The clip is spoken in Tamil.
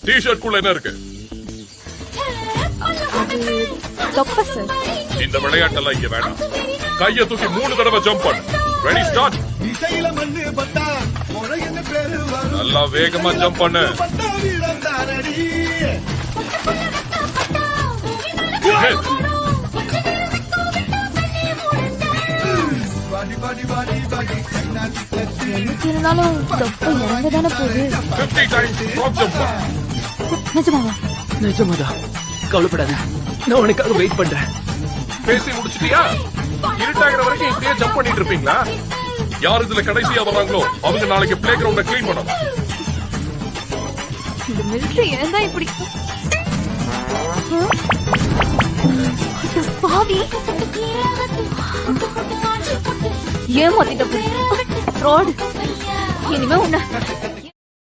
டி-ஷர்ட் குள்ள என்ன இருக்கு? தொப்பை சார். இந்த விளையாட்டெல்லாம் இங்க வேணாம். கையை தூக்கி 3 தடவை ஜம்ப் பண்ணு. Ready start. நல்லா வேகமா ஜம்ப் பண்ணு. இருந்தாலும் தொப்பை இறங்கதானே போகுது. 50 times drop jump. நிஜமாவா? நிஜமாதான். கவலைப்படாத, நான் உனக்காக வெயிட் பண்றேன். பேசி முடிச்சிட்டியா? இருட்டாகிற வரைக்கும் இப்படியே ஜம்ப் பண்ணிட்டு இருப்பீங்களா? யார் இதுல கடைசியா வர்றாங்களோ அவங்க நாளைக்கு பிளே கிரவுண்ட கிளீன் பண்ணணும். இந்த மிலிட்டரி ஏன் தான் இப்படி? பாவி ஏமாத்திட்ட ரோடு. இனிமே உன்ன